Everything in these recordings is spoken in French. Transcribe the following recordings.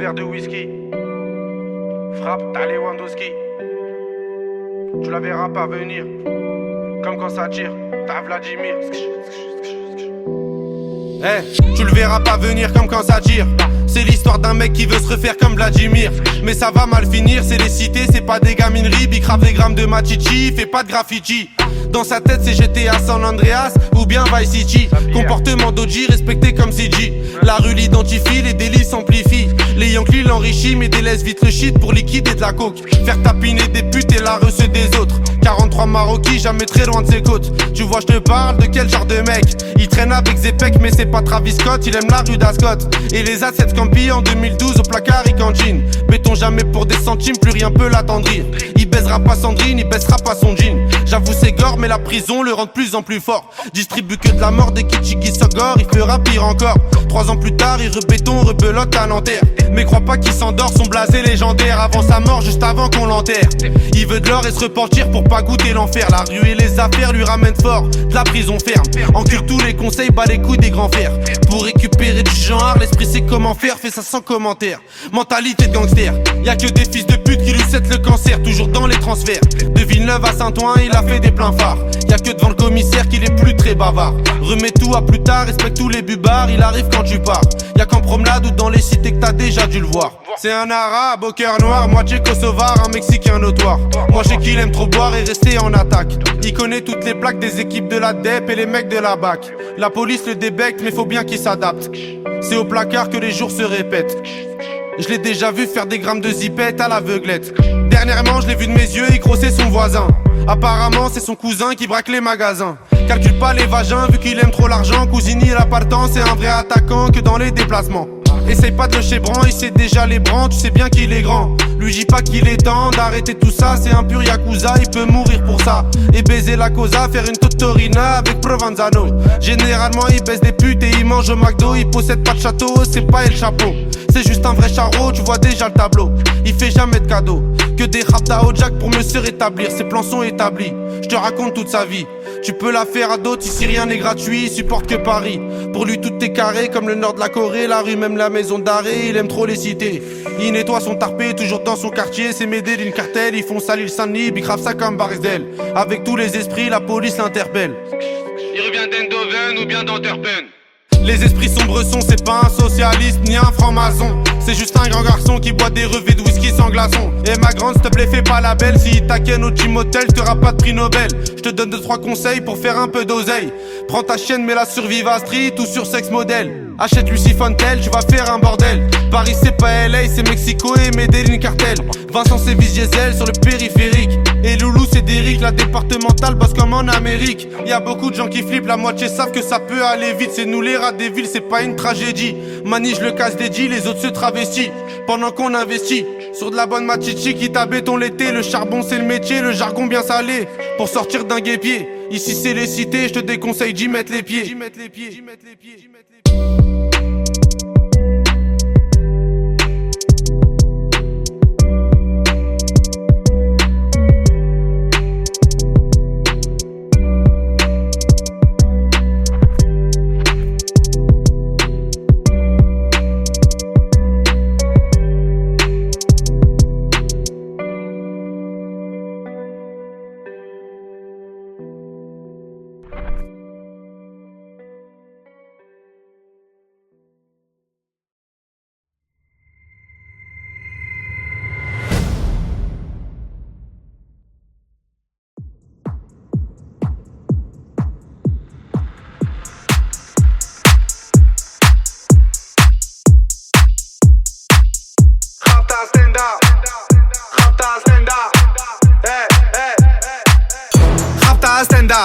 verre de whisky. Frappe, t'as Lewandowski. Tu la verras pas venir. Comme quand ça tire, t'as Vladimir. Tu le verras pas venir comme quand ça tire. C'est l'histoire d'un mec qui veut se refaire comme Vladimir. Mais ça va mal finir, c'est les cités, c'est pas des gamineries. Bicrave des grammes de machichi, fait pas de graffiti. Dans sa tête c'est GTA San Andreas ou bien Vice City. Comportement d'OG respecté comme CG. La rue l'identifie, les délits s'amplifient. Les Yankees l'enrichissent mais délaissent vite le shit pour liquider de la coke. Faire tapiner des putes et la recette des autres. 43 Maroquis, jamais très loin de ses côtes. Tu vois je te parle de quel genre de mec. Il traîne avec Zepek mais c'est pas Travis Scott. Il aime la rue d'Ascot. Et les assets Campi en 2012 au placard il cantine. Béton jamais pour des centimes, plus rien peut l'attendrir. Il baisera pas Sandrine, il baissera pas son jean. J'avoue c'est gore mais la prison le rend de plus en plus fort. Distribue que de la mort des Kichigi Sogor, il fera pire encore. 3 ans plus tard il rebéton, rebelote à Nanterre. Mais crois pas qu'il s'endort, son blasé légendaire. Avant sa mort, juste avant qu'on l'enterre. Il veut de l'or et se repentir pour pas goûter l'enfer. La rue et les affaires lui ramènent fort, de la prison ferme. Encure tous les conseils, bat les couilles des grands fers. Pour récupérer du genre, l'esprit sait comment faire, fait ça sans commentaire. Mentalité de gangster, y'a que des fils de pute qui lui cèdent le cancer. Toujours dans les transferts, de Villeneuve à Saint-Ouen, il a fait des pleins phares. Y'a que devant le commissaire qu'il est plus très bavard. Remets tout à plus tard, respecte tous les bubards. Il arrive quand tu pars, y'a qu'en promenade ou dans les cités que t'as déjà dû le voir. C'est un arabe au cœur noir, moitié kosovar, un mexicain notoire. Moi je sais qu'il aime trop boire et rester en attaque. Il connaît toutes les plaques des équipes de la DEP et les mecs de la BAC. La police le débecte mais faut bien qu'il s'adapte. C'est au placard que les jours se répètent. Je l'ai déjà vu faire des grammes de zipette à l'aveuglette. Dernièrement je l'ai vu de mes yeux, il grossait son voisin. Apparemment c'est son cousin qui braque les magasins. Calcule pas les vagins vu qu'il aime trop l'argent. Cousini la partant, c'est un vrai attaquant que dans les déplacements. Essaye pas de le chébran, il sait déjà les brans, tu sais bien qu'il est grand. Lui dis pas qu'il est temps d'arrêter tout ça, c'est un pur yakuza, il peut mourir pour ça. Et baiser la cosa, faire une totorina avec Provenzano. Généralement il baisse des putes et il mange au McDo. Il possède pas de château, c'est pas El Chapeau. C'est juste un vrai charreau, tu vois déjà le tableau. Il fait jamais de cadeaux, que des raptas au jack pour mieux se rétablir. Ses plans sont établis, je te raconte toute sa vie. Tu peux la faire à d'autres, ici rien n'est gratuit, il supporte que Paris. Pour lui tout est carré, comme le nord de la Corée. La rue, même la maison d'arrêt, il aime trop les cités. Il nettoie son tarpé, toujours dans son quartier. C'est m'aider d'une cartel, ils font salir le Saint-Denis. Bicrave ça comme Barisdel. Avec tous les esprits, la police l'interpelle. Il revient d'Eindhoven ou bien d'Antwerpen. Les esprits sombres sont, c'est pas un socialiste ni un franc-maçon. C'est juste un grand garçon qui boit des revêts de whisky sans glaçon. Et ma grande, s'il te plaît, fais pas la belle. Si il t'aquenne au gym hotel, t'auras pas de prix Nobel. Je te donne 2-3 conseils pour faire un peu d'oseille. Prends ta chienne, mets-la sur Viva Street ou sur Sex Model. Achète Lucy Fontel, tu vas faire un bordel. Paris c'est pas LA, c'est Mexico et Medellin cartel. Vincent c'est Diesel sur le périphérique. Et Loulou c'est Derrick, la départementale bosse comme en Amérique. Y'a beaucoup de gens qui flippent, la moitié savent que ça peut aller vite. C'est nous les rats des villes, c'est pas une tragédie. Mani je le casse des deals, les autres se travestissent. Pendant qu'on investit sur de la bonne machichi qui t'a béton l'été. Le charbon c'est le métier, le jargon bien salé. Pour sortir d'un guépier, ici c'est les cités, je te déconseille d'y mettre les pieds.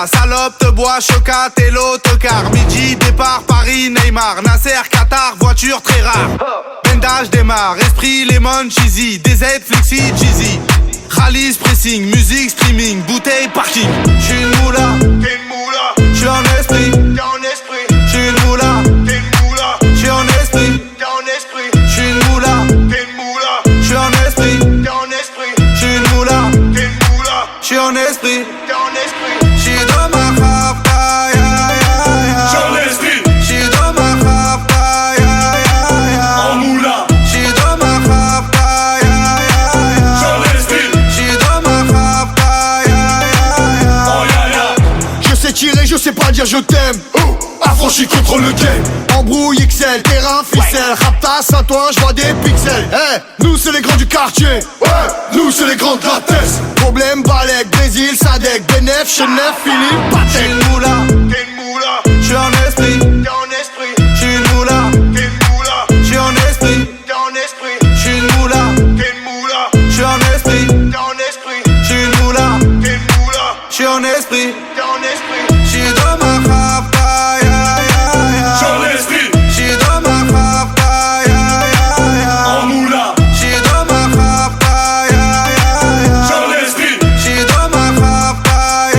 Salope, te bois, chocat et l'autocar. Midi, départ, Paris, Neymar. Nasser, Qatar, voiture très rare. Bendage démarre, esprit, lemon, cheesy. DZ, flexi, cheesy. Rallye, pressing, musique, streaming. Bouteille, parking. J'suis une moula, t'es une moula. J'suis en esprit, t'es en esprit. J'suis une moula, t'es une moula. J'suis en esprit, t'es en esprit. J'suis une moula, t'es une moula. J'suis en esprit, t'es en esprit. J'suis une moula, t'es une moula. J'suis en esprit, t'es en esprit. J'suis dans ma rafta, ya ya ya. J'suis en esprit. J'suis dans ma rafta, ya ya ya. En moula. J'suis dans ma je t'aime. Affranchi contre le game. Embrouille XL, terrain, ficelle. Rapta, Saint-Ouen, j'vois des pixels. Nous c'est les grands du quartier. Nous c'est les grands de la tête. Problème, Balek, Brésil, Sadek, Benef, Chenef, Philippe, Patek. J'suis une moula, t'es une moula. j'suis en esprit, T'es en esprit. j'suis une moula, T'es une moula. j'suis en esprit, T'es en esprit. j'suis une moula, T'es une moula. j'suis en esprit, T'es en esprit. j'suis une moula, T'es une moula. j'suis en esprit, T'es en esprit. j'suis dans ma rapta, J'suis en esprit. j'suis dans ma rapta, En moula. j'suis dans ma rapta, J'suis en esprit. j'suis dans ma rapta,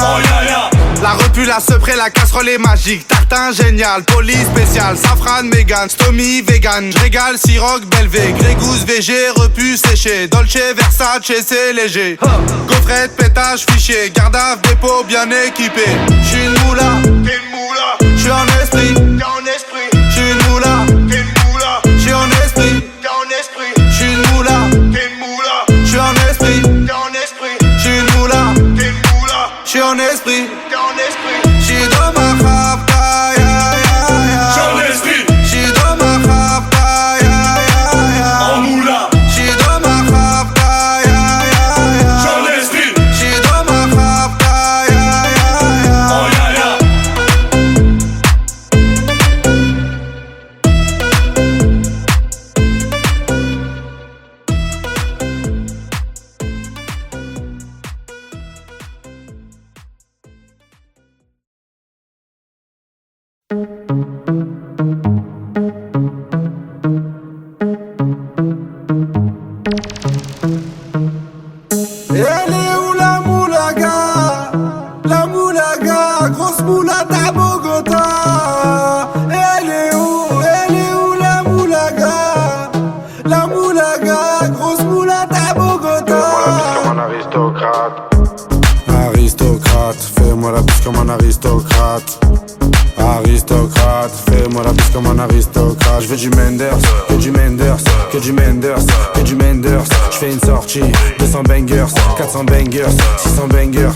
Oh ya. La repu, la sepré, la casserole est magique. Tartin génial, police spécial, safran, mégan, stomy, vegan. J'régale, siroc, belvé, grégousse, VG, repu, séché. Dolce, Versace, c'est léger. Gaufrette, pétage, fichier, garde à dépôt bien équipé. J'suis une moula, T'es une moula. j'suis en esprit. T'es en esprit. J'suis une moula, T'es une moula. j'suis en esprit. T'es en esprit. J'suis une moula, T'es une moula. j'suis en esprit. T'es en esprit. J'suis une moula, T'es une moula. j'suis en esprit. T'es en esprit. J'suis dans ma rapta, J'suis en esprit. j'suis dans ma rapta, En moula. j'suis dans ma rapta, J'suis en esprit. j'suis dans ma rapta, Oh ya. Elle est où la moulaga? La moulaga, grosse moulade à Bogota. Elle est où la moulaga? La moulaga, grosse moulade à Bogota. Comme un aristocrate. Aristocrate, fais-moi la bise comme un aristocrate. Aristocrate, fais-moi la bise comme un aristocrate. Je veux du Menders, que du Menders, que du Menders, que du Menders. Je fais une sortie, 200 bangers, 400 bangers, 600 bangers.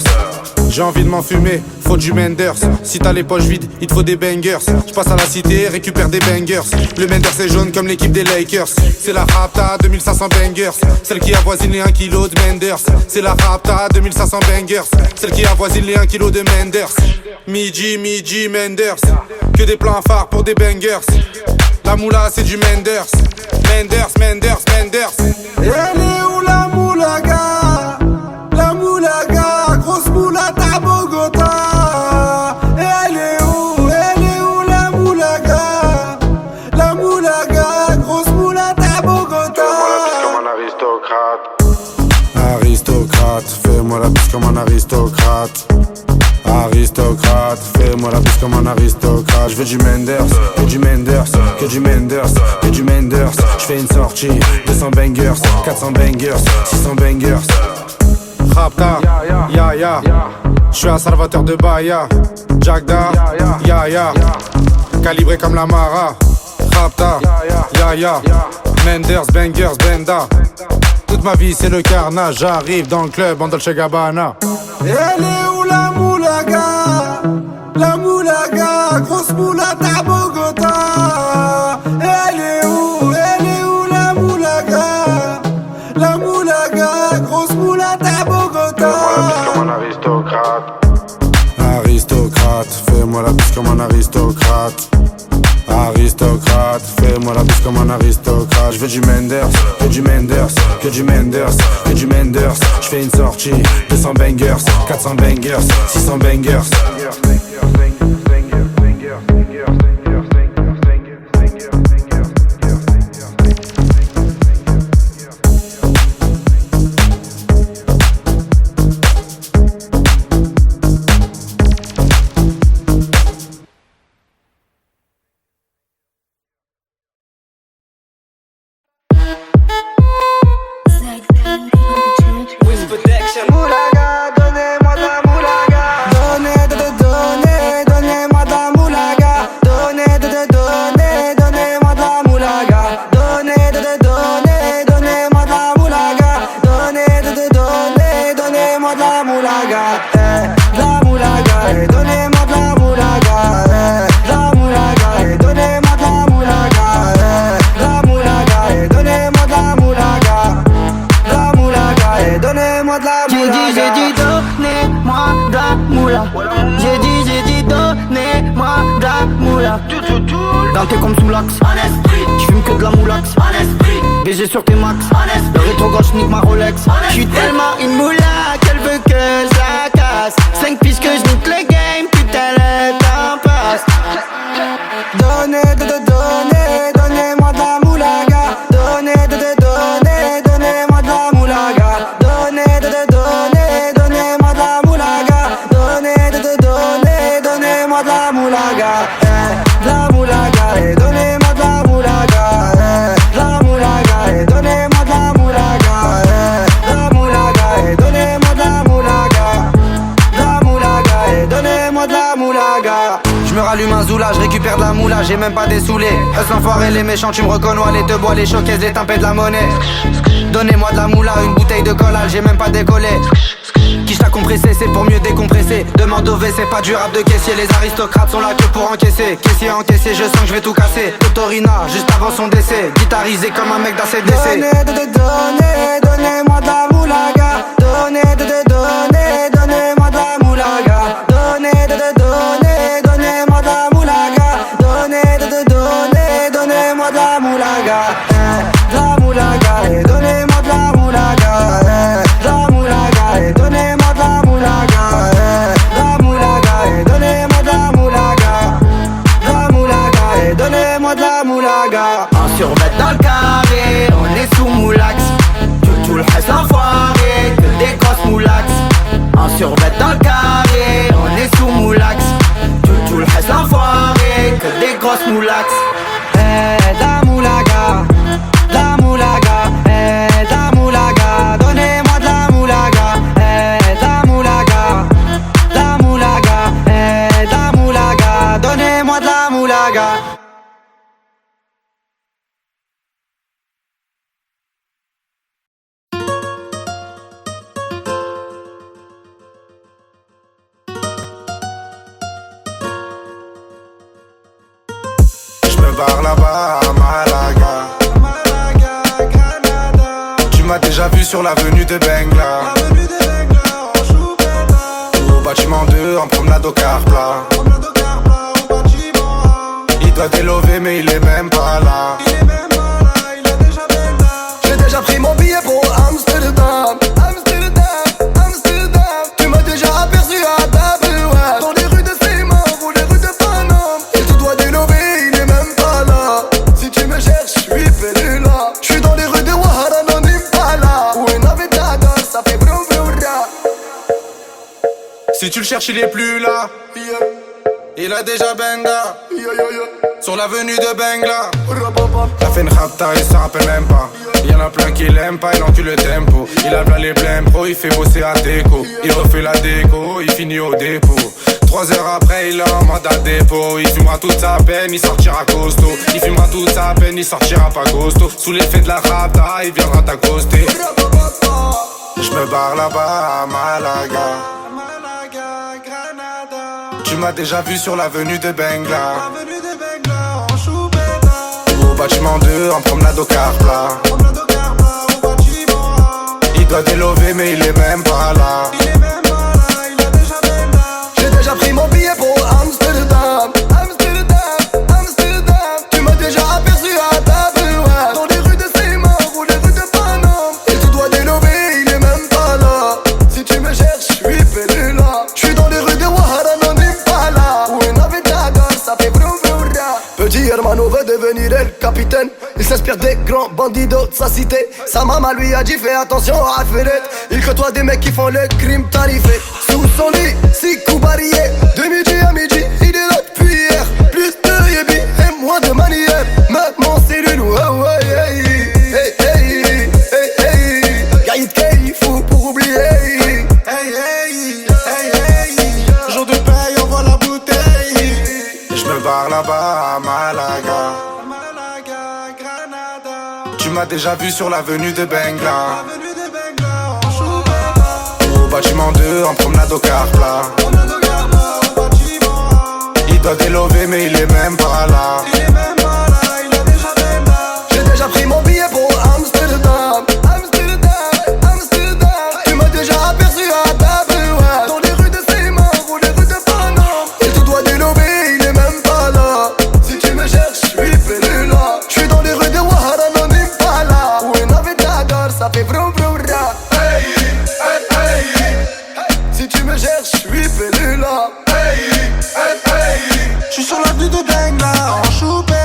J'ai envie de m'enfumer, faut du Menders. Si t'as les poches vides, il te faut des bangers. Je passe à la cité, récupère des bangers. Le Menders est jaune comme l'équipe des Lakers. C'est la Rapta, 2500 bangers. Celle qui avoisine les 1 kg de Menders. C'est la Rapta, 2500 bangers. Celle qui avoisine les 1 kg de Menders. Midi, Menders. Que des plans phares pour des bangers. La moula, c'est du Menders. Menders. Elle est où la moulaga? La moulaga, grosse moulade à Bogota. Elle est où la moulaga? La moulaga, grosse moulade à Bogota. Comme un aristocrate. Aristocrate, fais-moi la bise comme un aristocrate. Aristocrate, fais-moi la bise comme un aristocrate. Je veux du Menders, que du Menders, que du Menders, que du Menders. Je fais une sortie, 200 bangers, 400 bangers, 600 bangers. Rapta, ya. Je suis un salvateur de Bahia. Jagda, ya. Calibré comme la Mara. Rapta, ya. Menders, bangers, benda. Toute ma vie c'est le carnage. J'arrive dans le club en Dolce Gabbana. Elle est où la moulaga? La moulaga, grosse moulade à Bogota. Elle est où la moulaga? La moulaga, grosse moulade à Bogota. Comme un aristocrate. Aristocrate, fais-moi la bise comme un aristocrate. Aristocrate, fais-moi la bise comme un aristocrate. Je veux du Menders, que du Menders, que du Menders, que du Menders. Je fais une sortie, 200 bangers, 400 bangers, 600 bangers. Moulaga, donnez-moi de la moulaga. Donnez Ganté comme sous l'axe. J'fume que de la moulax. BG sur tes max. Le rétro gauche nique ma Rolex. J'suis tellement une moula qu'elle veut que ça casse. 5 piges que j'nique le game, putain le temps passe. Donnez-moi de la moulaga. Donnez-moi de la moulaga. Donnez-moi de la moulaga. Donnez-moi de la moulaga. De la moulaga, donnez-moi de la moulaga. De la moulaga, donnez-moi de la moulaga. De la moulaga, donnez-moi de la moulaga. De la moulaga, donnez-moi de la moulaga. Je me rallume un zoula, je récupère de la moula, j'ai même pas des saoulés. L'enfoiré, les méchants, tu me reconnais, les te bois, les choquaises, les tempêtes de la monnaie. Donnez-moi de la moula, une bouteille de collal, j'ai même pas décollé. Qui t'a compressé, c'est pour mieux décompresser. Demande au V, c'est pas du rap de caissier. Les aristocrates sont là que pour encaisser. Caissier encaissé, je sens que je vais tout casser. Totorina, juste avant son décès. Guitarisé comme un mec d'ACDC. Donnez-moi de la moulaga. Donnez-moi de la moulaga. Donnez-moi de la moulaga. Donnez-moi de la moulaga. De la moulaga, donnez-moi de la moulaga. De la moulaga, donnez-moi de la moulaga. De la moulaga, donnez-moi de la moulaga. De la moulaga, donnez-moi de la moulaga. En survêt dans le carré, on est sous moulax. Tout le reste l'enfoiré, que des grosses moulax. En survêt dans le carré, on est sous moulax. Tout le reste l'enfoiré, que des grosses moulax. La moulaga, la moulaga, la moulaga, donnez-moi de la moulaga, la moulaga, la moulaga, la moulaga, donnez-moi de la moulaga. Par là-bas à Malaga, Granada. Tu m'as déjà vu sur l'avenue de Bengla, au bâtiment 2 en promenade au car plat. Il doit délover mais il est même pas là. J'ai déjà pris mon billet pour Amsterdam. Tu m'as déjà aperçu à Dublin, dans les rues de Seymour ou les rues de Paname. Il te doit délover, il est même pas là. Si tu me cherches, je suis perdu là. Je suis dans les rues de Ouattara, non Impala, où une Navidad, ça fait brum brum ra. Si tu le cherches, il est plus là. Il a déjà benga sur l'avenue de Bengla. T'as fait une rapta, il s'en rappelle même pas. Y'en a plein qui l'aiment pas, il encule le tempo. Il a plein les pleins pro, il fait bosser à déco. Il refait la déco, il finit au dépôt. 3 heures après, il est en mode à dépôt. Il fumera toute sa peine, il sortira costaud. Il fumera toute sa peine, il sortira pas costaud. Sous l'effet de la rapta, il viendra t'accoster. Je me barre là-bas à Malaga, Granada. Tu m'as déjà vu sur l'avenue de Bengla, au bâtiment 2 en promenade au car plat. Il doit délover mais il est même pas là. J'ai déjà pris mon billet pour Amsterdam. Tu m'as déjà aperçu à Dublin, dans les rues de Seymour ou les rues de Paname. Il te doit délover, il est même pas là. Si tu me cherches, je suis perdu là. Je suis dans les rues de Ouattara, non Impala, où une Navidad, ça fait brum brum ra. Petit hermano veut devenir el capitaine. Il s'inspire des grands bandidos de sa cité. Sa maman lui a dit fais attention à Ferret. Il côtoie des mecs qui font le crime tarifé. Sous son lit, 6 coups barillés. De midi à midi, il est là depuis hier. Plus de yébi et moins de manière. Maintenant c'est le loup, oh ouais, hey, hey, hey, hey, hey. Gaïd Kay, fou pour oublier. Hey, hey, hey, hey. Jour de paye, envoie la bouteille. Je me barre là-bas à Malaga, Granada. Tu m'as déjà vu sur l'avenue de Bengla, au bâtiment 2 en promenade au car plat. Il doit délover mais il est même pas là. J'ai déjà pris mon billet pour Amsterdam. Tu m'as déjà aperçu à Dublin, dans les rues de Seymour ou les rues de Paname. Il te doit délover, il est même pas là. Si tu me cherches, flingue là en choupette.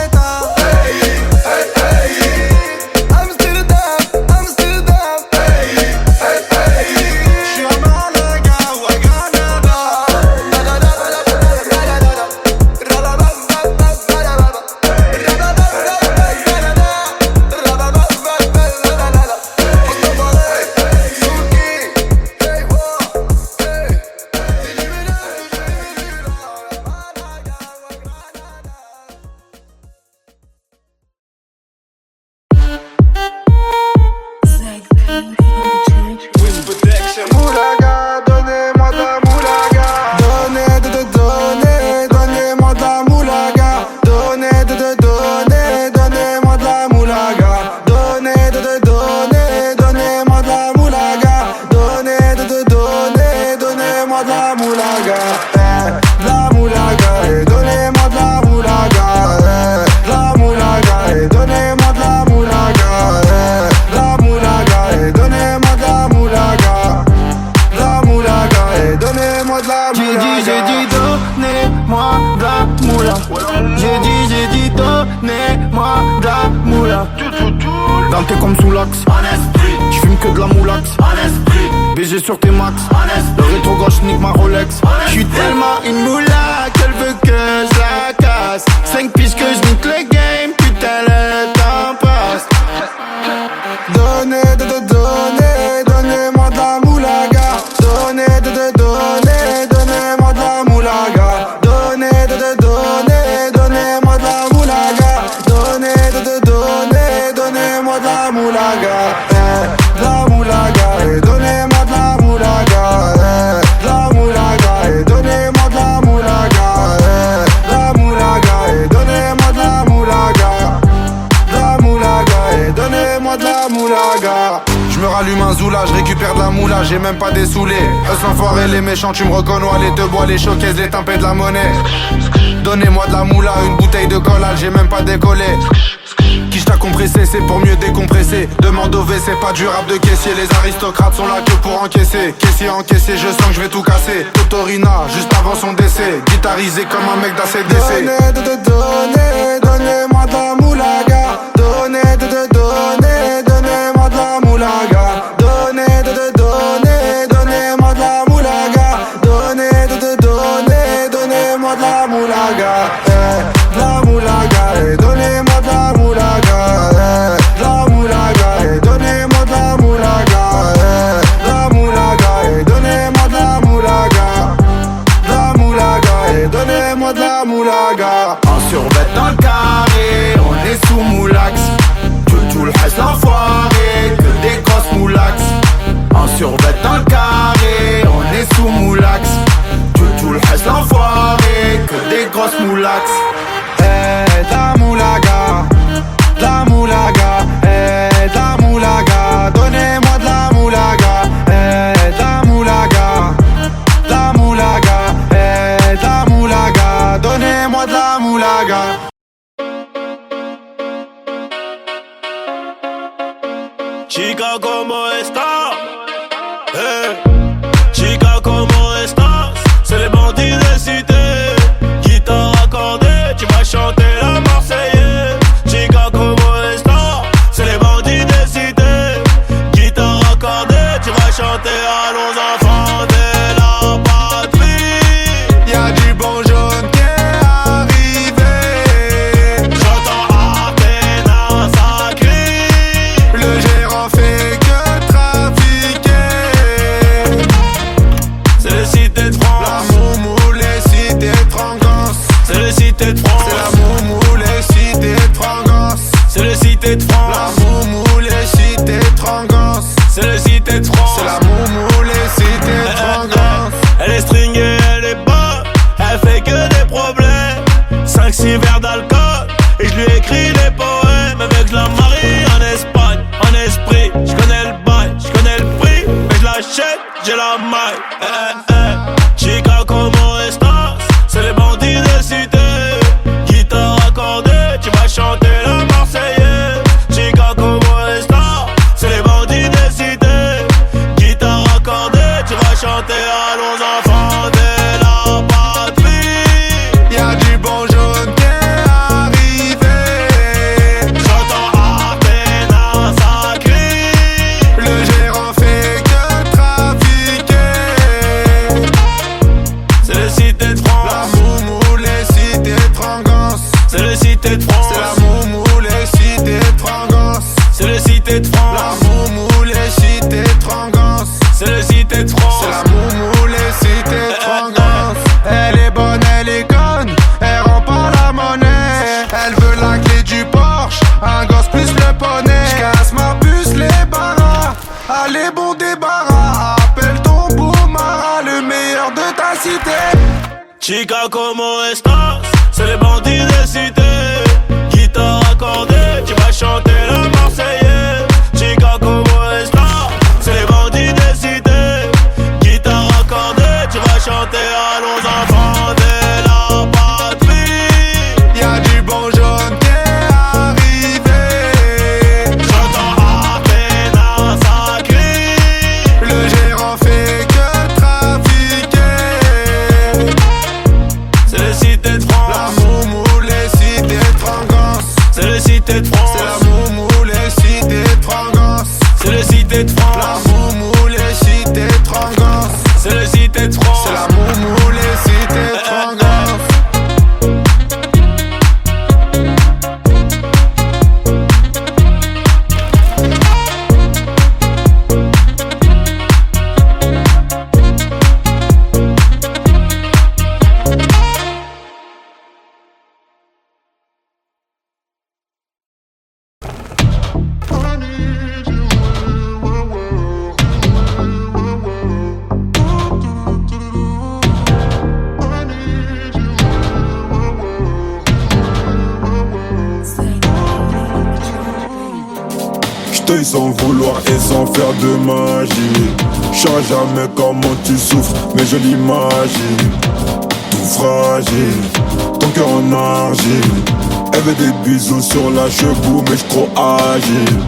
T'es comme sous l'axe, j'fume que de la moulax, BG sur tes max, le rétro gauche nique ma Rolex. J'suis tellement une moula qu'elle veut que je la casse. 5 piges que je nique le game, putain le temps passe. Donnez-moi de la moulaga. Donnez-moi de la moulaga. Donnez-moi de la moulaga. Donnez-moi de la moulaga. La moulaga, donnez-moi de la moulaga. La moulaga, donnez-moi de la moulaga. La moulaga, donnez-moi de la moulaga. La moulaga, donnez-moi de la moulaga. Je me rallume un zoula, je récupère de la moula, j'ai même pas des saoulés. Eux s'enfoirés, les méchants, tu me reconnais, les deux bois, les showcases, les tempêtes de la monnaie. Donnez-moi de la moula, une bouteille de collage, j'ai même pas décollé. Qui t'a compressé, c'est pour mieux décompresser. Demande au V, c'est pas du rap de caissier. Les aristocrates sont là que pour encaisser. Caissier encaissé, je sens que je vais tout casser. Totorina, juste avant son décès. Guitarisé comme un mec d'ACDC. Donnez-moi de la moulaga. Donnez-moi de la moulaga. Donnez-moi de la moulaga. Donnez-moi de la moulaga. La moulaga, donnez-moi de la moulaga. La moulaga, donnez-moi de la moulaga. La moulaga, donnez-moi de la moulaga. La moulaga, donnez-moi de la moulaga. En survêt dans le carré, on est sous moulax. Tout le reste l'enfoiré, que des grosses moulax. En survêt dans le carré, on est sous moulax. Tout le reste l'enfoiré, que des grosses moulax. La moulaga, la moulaga, la moulaga, donnez-moi de la moulaga, la moulaga, la moulaga, la moulaga, donnez-moi de la moulaga. Chica, ¿cómo estás? Chica, ¿cómo estás? C'est les bandits de cité. Guitare accordée, tu vas chanter la Marseillaise. Chica, ¿cómo estás? C'est les bandits de cité. Guitare accordée, tu vas chanter à nos enfants de la patrie. Y'a du bon jaune qui est arrivé. J'entends Athéna, ça crie. Le gérant fait que trafiquer. C'est les cités de La France. moumou, les cités de Frangance. C'est les cités de C'est la France. moumou, les cités de Frangance. C'est les cités de La France. moumou, les cités de Frangance. C'est les cités de France. C'est la moumou, les cités de Frangance. Elle est stringée, elle est bonne. Elle fait que des problèmes. 5-6 verres d'alcool. Et je lui écris des poèmes. Avec la Marie en Espagne. En esprit, je connais le bail, je connais le prix. Mais je l'achète, j'ai la maille. Chica, ¿cómo estás? C'est les bandits de cité. Guitare accordée, tu vas chanter la Marseillaise. Chica, ¿cómo estás? C'est les bandits de cité. Guitare accordée, tu vas chanter à nos enfants de la patrie. Y'a du bon jaune qui est Un gosse plus le poney. J'casse ma puce, les barras. Allez, bon débarras. Appelle ton Boumara, le meilleur de ta cité. Chica como estas, c'est les bandits des cités. Guitare accordée, tu vas chanter la Marseillaise. Chica como estas, c'est les bandits des cités. Guitare accordée, tu vas chanter allons enfants de la patrie. Y'a du bon jaune qui est arrivé. J'entends à peine un sacré. Le gérant fait que trafiquer. C'est les cités de France. La moumou, les cités de Frangance. C'est les cités de France. C'est la moumou, les cités de Frangance. C'est les cités de France. La moumou, les cités de Frangance. C'est les cités de France. C'est la moumou, les cités de Frangance. J't'aille sans vouloir et sans faire de magie. J'sais jamais comment tu souffres, mais je l'imagine. Tout fragile, ton cœur en argile. Elle veut des bisous sur la cheveux, mais j'suis trop agile.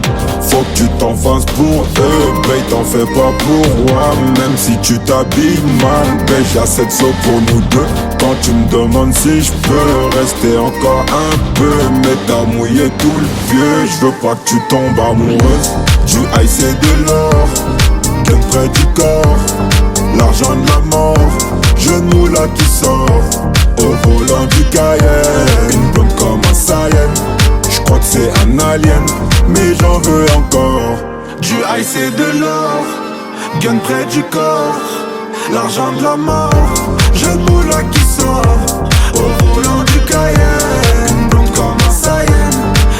Faut que tu t'en fasses pour eux, babe, t'en fais pas pour moi. Même si tu t'habilles mal, babe, j'ai assez de sauts pour nous deux. Quand tu me demandes si j'peux rester encore un peu, mais t'as mouillé tout le vieux. J'veux pas que tu tombes amoureuse. Du high c'est de l'or, gun près du corps. L'argent de la mort, genou là qui sort. Au volant du Cayenne, une blonde comme un Saiyan. J'crois que c'est un alien, mais j'en veux encore. Du high c'est de l'or, gun près du corps. L'argent de la mort, genou là qui sort. Au volant du Cayenne, blonde comme un Saiyan.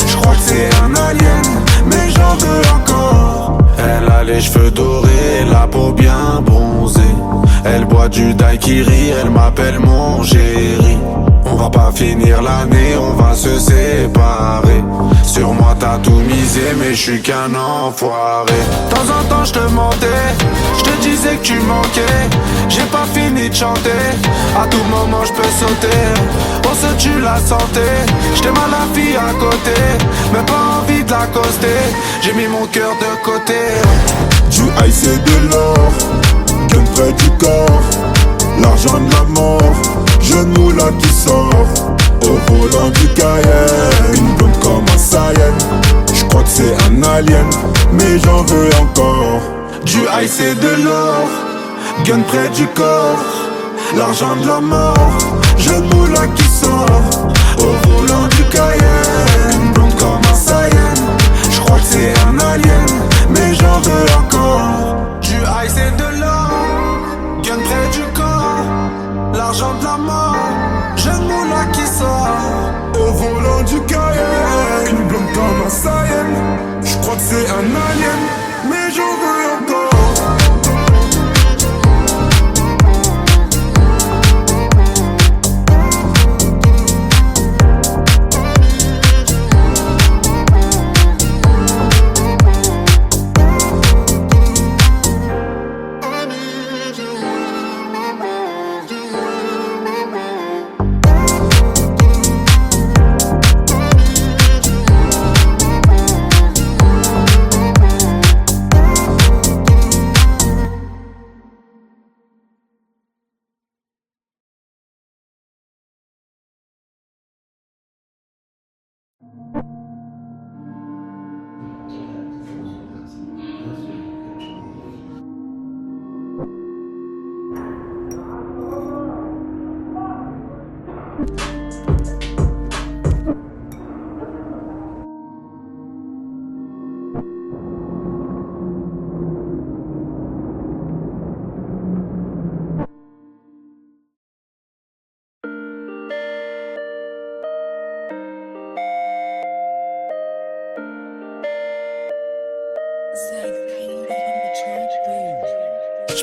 J'crois que c'est un alien, mais j'en veux encore. Elle a les cheveux dorés, la peau bien bronzée. Elle boit du daiquiri, elle m'appelle mon chéri. On va pas finir l'année, on va se séparer. Sur moi t'as tout misé, mais je suis qu'un enfoiré. De temps en temps je te mentais, je te disais que tu manquais. J'ai pas fini de chanter, à tout moment je peux sauter. On se tue la santé, j't'aime à la fille à côté, mais pas envie de l'accoster. J'ai mis mon cœur de côté. Du high c'est de l'or, gun près du corps. L'argent de la mort, genou là qui sort. Au volant du Cayenne, une blonde comme un Saiyan. J'crois que c'est un alien, mais j'en veux encore. Du high c'est de l'or, gun près du corps. L'argent de la mort, genou là qui sort. Au volant du Cayenne, une blonde comme un Saiyan. J'crois que c'est un alien, mais j'en veux encore. Du high c'est de l'or, gun près du corps. L'argent de la mort, genou là qui sort. Au volant du Cayenne, une blonde comme un Saiyan. J'crois que c'est un alien, mais j'en veux encore.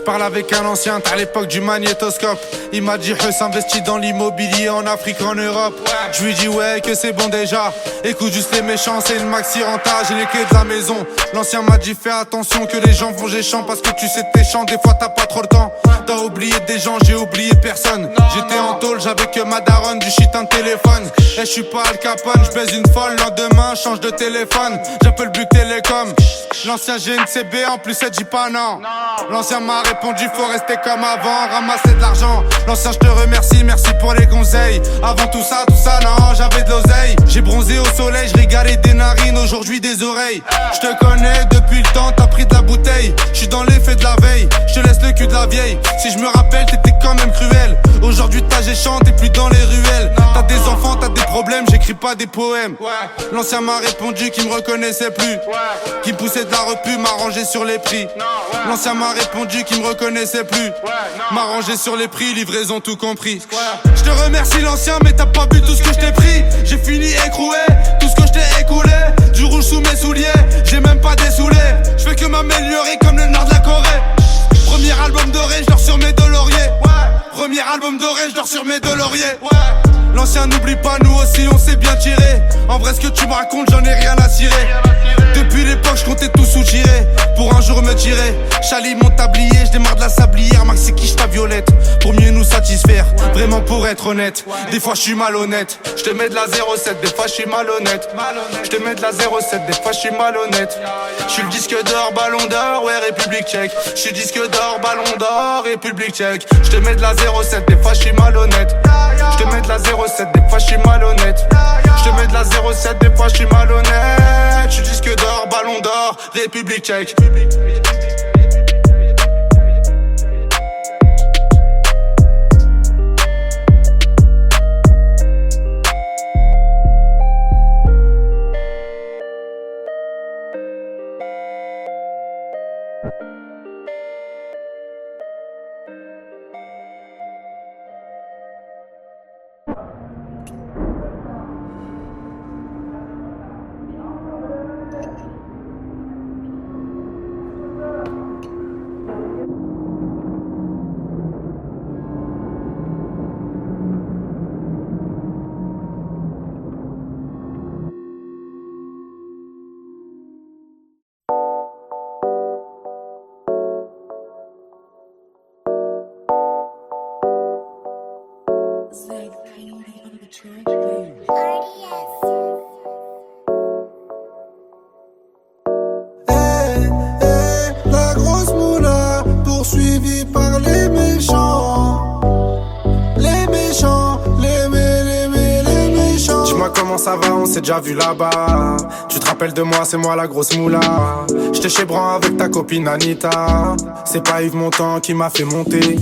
J'parle avec un ancien, t'as l'époque du magnétoscope. Il m'a dit Huss investit dans l'immobilier en Afrique, en Europe. Je lui dis ouais que c'est bon déjà. Écoute juste les méchants, c'est une maxi renta, j'ai les clés de la maison. L'ancien m'a dit fais attention que les gens vont géchant, parce que tu sais t'es chiant, des fois t'as pas trop le temps. T'as oublié des gens, j'ai oublié personne. J'étais en tôle, j'avais que ma daronne, du shit un téléphone. Et je suis pas Al Capone, je baise une folle, lendemain change de téléphone. J'appelle Buc Télécom. L'ancien GNCB en plus elle dit pas non. L'ancien m'a répondu faut rester comme avant, ramasser de l'argent. L'ancien je te remercie, merci pour les conseils. Avant tout ça non, j'avais de l'oseille. J'ai bronzé au soleil, je régalais des narines, aujourd'hui des oreilles. Je te connais depuis le temps, t'as pris de la bouteille. Je suis dans l'effet de la veille, je te laisse le cul de la vieille. Si je me rappelle t'étais quand même cruel. Aujourd'hui t'as géchant, t'es plus dans les ruelles. T'as des enfants, t'as des problèmes, j'écris pas des poèmes. L'ancien m'a répondu qu'il me reconnaissait plus, qu'il me poussait de la repu, m'a rangé sur les prix. L'ancien m'a répondu qu'il me reconnaissait plus, m'a rangé sur les prix, livraison tout compris. Je te remercie l'ancien mais t'as pas vu tout ce que je t'ai pris. J'ai fini écroué, tout ce que je t'ai écoulé. Du rouge sous mes souliers, j'ai même pas dessoulé. Je fais que m'améliorer comme le nord de la Corée. Premier album doré, je dors sur mes deux lauriers. Premier album doré, je dors sur mes deux lauriers. L'ancien n'oublie pas, nous aussi on s'est bien tiré. En vrai ce que tu me racontes, j'en ai rien à cirer. Depuis l'époque, je comptais tout soutirer pour un jour me tirer. Chali mon tablier, je démarre de la sablière. Max c'est quiche ta violette pour mieux nous satisfaire. Vraiment pour être honnête, des fois je suis malhonnête. Je te mets de la 07, des fois je suis malhonnête. Je te mets de la 07, des fois je suis malhonnête. Je suis le disque d'or, ballon d'or, ouais République tchèque. Je suis disque d'or, ballon d'or, République tchèque. Je te mets de la 07, des fois je suis malhonnête. Je te mets de la 07, des fois je suis malhonnête. Je te mets de la 07, des fois je suis malhonnête. Je suis disque d'or, ballon d'or, République tchèque. La grosse moula poursuivie par les méchants. Les méchants, les méchants. Dis-moi comment ça va, on s'est déjà vu là-bas. Tu te rappelles de moi, c'est moi la grosse moula. J'étais chez Bran avec ta copine Anita. C'est pas Yves Montand qui m'a fait monter.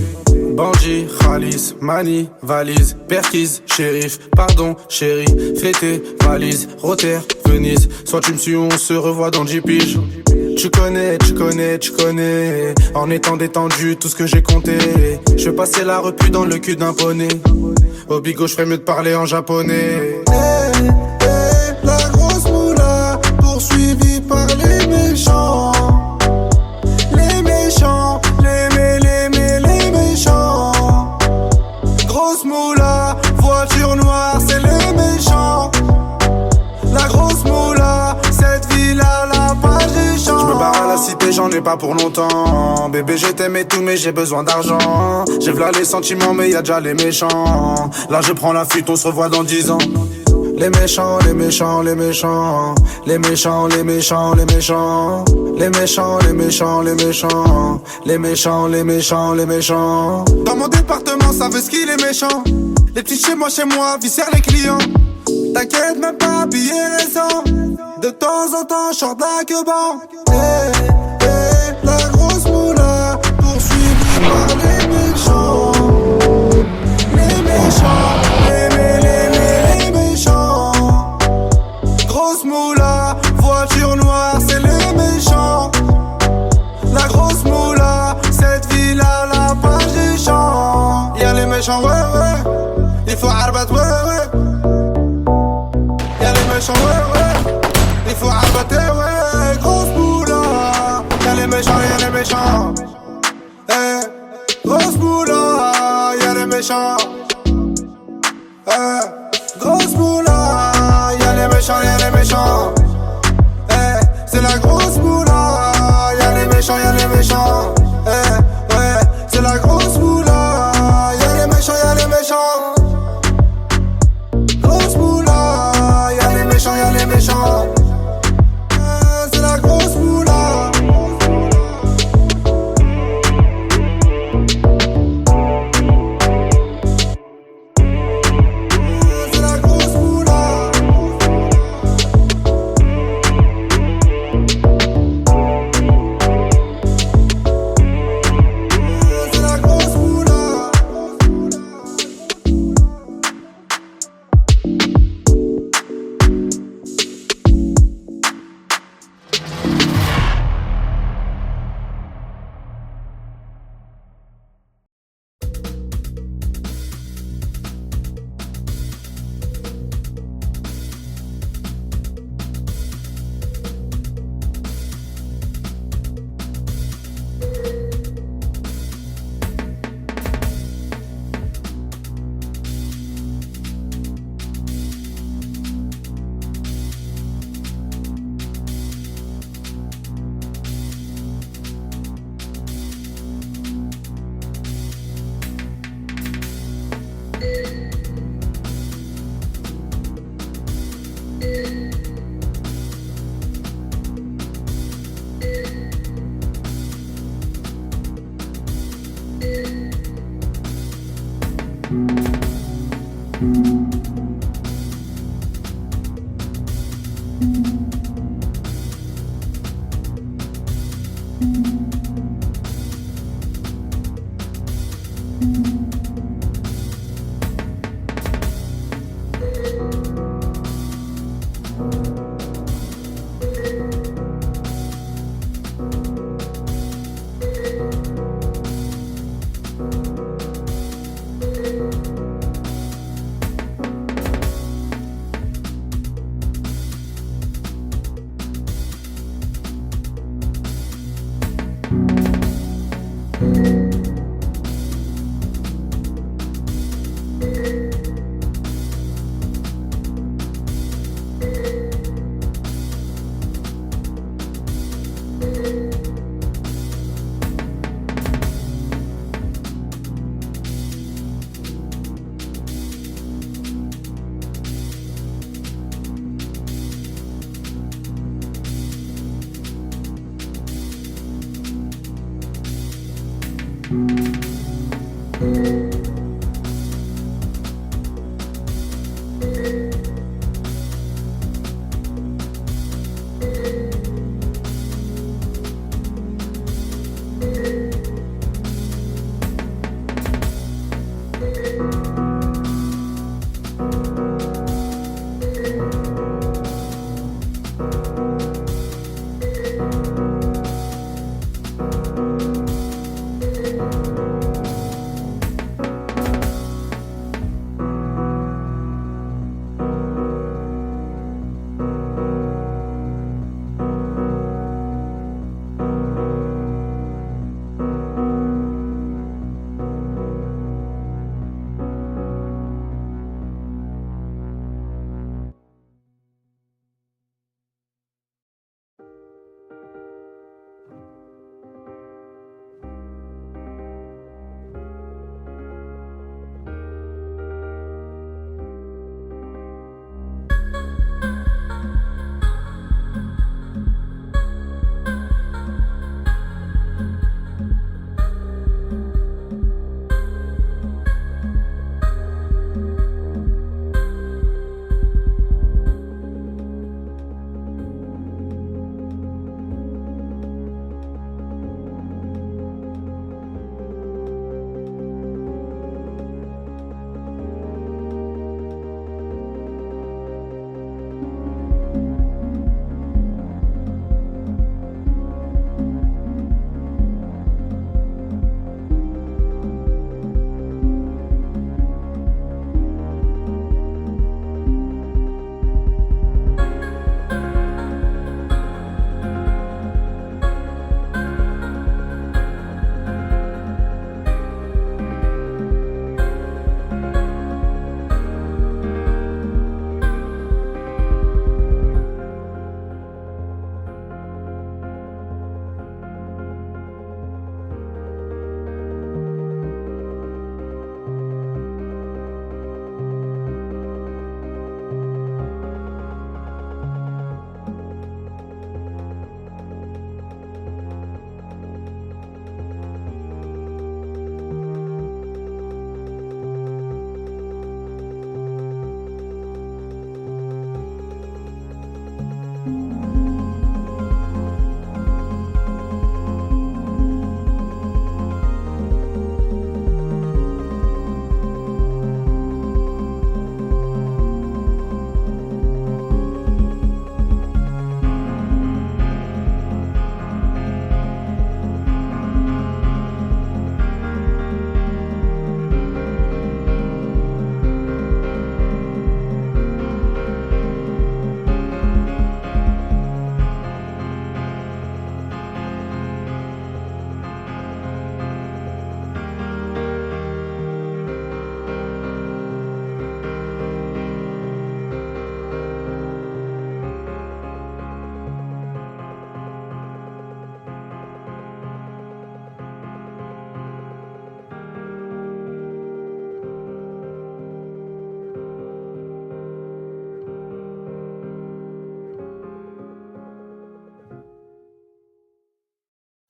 Bandit, Khalis, Mani, valise, Perquise, shérif, pardon, chérie, fêté, valise, Rotter, Venise. Soit tu me suis ou on se revoit dans 10 piges. Tu connais, en étant détendu, tout ce que j'ai compté. Je vais passer la repu dans le cul d'un poney. Au bigot, je ferais mieux de parler en japonais. La grosse moula poursuivie par les méchants. Les méchants, les méchants. Grosse moula, voiture noire, c'est les méchants. La grosse moula, cette ville-là, la page des champs. Je me barre à la cité, j'en ai pas pour longtemps. Bébé, je t'aime et tout, mais j'ai besoin d'argent. J'ai v'là les sentiments, mais y'a déjà les méchants. Là, je prends la fuite, on se revoit dans 10 ans. Les méchants, les méchants, les méchants. Les méchants, les méchants, les méchants. Les méchants, les méchants, les méchants. Les méchants, les méchants, les méchants. Dans mon département, ça veut ce qu'il est méchant. Les petits chez moi, viscèrent les clients. T'inquiète même pas, billet récent. De temps en temps, short la queue-ban. La grosse moula poursuivie par les méchants. Les méchants, les méchants. Grosse moula, voiture noire, c'est les méchants. La grosse moula, cette ville-là, la page des champs. Y'a les méchants, ouais. Il faut arbat, ouais. Y'a les méchants, ouais. Il faut arbater, ouais. Grosse moula. Y'a les méchants, méchants. Grosse moula, y'a les méchants, y'a les méchants. C'est la grosse moula, y'a les méchants, y'a les méchants. Ouais, c'est la grosse moula, y'a les méchants, y'a les méchants. Grosse moula, y'a les méchants, y'a les méchants. C'est la grosse moula. C'est la grosse moula. C'est la grosse moula.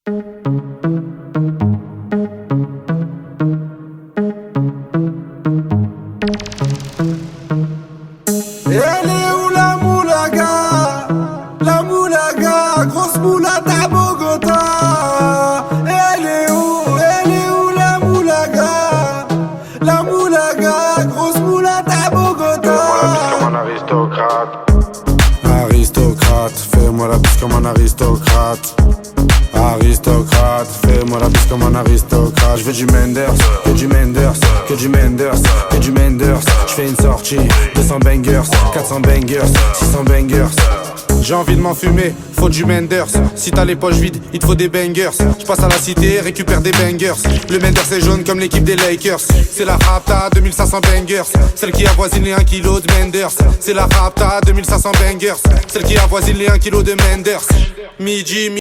Et elle est où la moulaga? La moulaga, grosse moulade à Bogota. Elle est où la moulaga? La moulaga, grosse moulade à Bogota. Comme un aristocrate. Aristocrate, fais-moi la bise comme un aristocrate. Aristocrate, fais-moi la bise comme un aristocrate. Je veux du Menders, que du Menders, que du Menders, que du Menders. Je fais une sortie, 200 bangers, 400 bangers, 600 bangers. J'ai envie de m'enfumer, faut du Menders. Si t'as les poches vides, il te faut des bangers. Je passe à la cité, récupère des bangers. Le Menders est jaune comme l'équipe des Lakers. C'est la Rapta, 2500 bangers. Celle qui avoisine les 1 kg de Menders. C'est la Rapta, 2500 bangers. Celle qui avoisine les 1 kg de Menders. Midi,